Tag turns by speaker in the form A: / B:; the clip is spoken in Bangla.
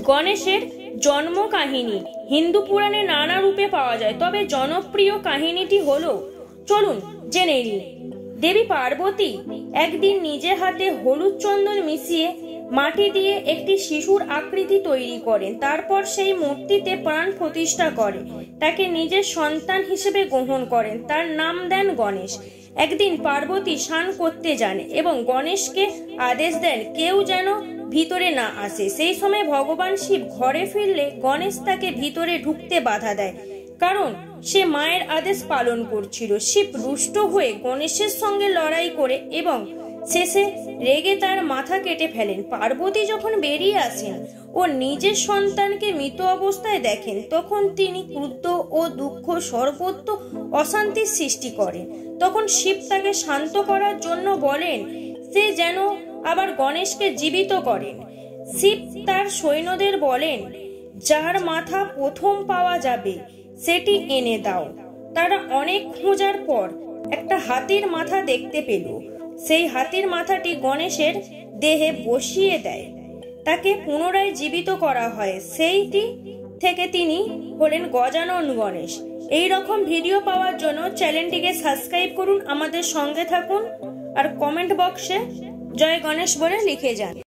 A: গণেশের জন্ম কাহিনী হিন্দু পুরাণে নানা রূপে পাওয়া যায়, তবে জনপ্রিয় কাহিনীটি হলো, চলুন জেনে নিই। দেবী পার্বতী একদিন নিজের হাতে হলুদ চন্দন মিশিয়ে মাটি দিয়ে একটি শিশুর আকৃতি তৈরি করেন। তারপর সেই মূর্তিতে প্রাণ প্রতিষ্ঠা করে তাকে নিজের সন্তান হিসেবে গ্রহণ করেন। তার নাম দেন গণেশ। একদিন পার্বতী স্নান করতে যান এবং গণেশকে আদেশ দেন কেউ যেন ভিতরে না আসে। সেই সময় ভগবান শিব ঘরে ফিরলে গণেশ তাকে ভিতরে ঢুকতে বাধা দেয়, কারণ সে মায়ের আদেশ পালন করছিল। শিব রুষ্ট হয়ে গণেশের সঙ্গে লড়াই করে এবং শেষে রেগে তার মাথা কেটে ফেলেন। পার্বতী যখন বেরিয়ে আসেন ও নিজের সন্তানকে মৃত অবস্থায় দেখেন, তখন তিনি ক্রুদ্ধ ও দুঃখ সর্বত্র অশান্তির সৃষ্টি করেন। তখন শিব তাকে শান্ত করার জন্য বলেন সে যেন আবার গণেশকে জীবিত করেন। শিব তার সৈন্যদের বলেন যার মাথা প্রথম পাওয়া যাবে সেটি এনে দাও। তারা অনেক খোঁজার পর একটা হাতির মাথা দেখতে পেল। সেই হাতির মাথাটি গণেশের দেহে বসিয়ে দেয়, তাকে পুনরায় জীবিত করা হয়। সেইটি থেকে তিনি হলেন গজানন গণেশ। এই রকম ভিডিও পাওয়ার জন্য চ্যানেলটিকে সাবস্ক্রাইব করুন, আমাদের সঙ্গে থাকুন আর কমেন্ট বক্সে জয় গণেশ বলে লিখে যান।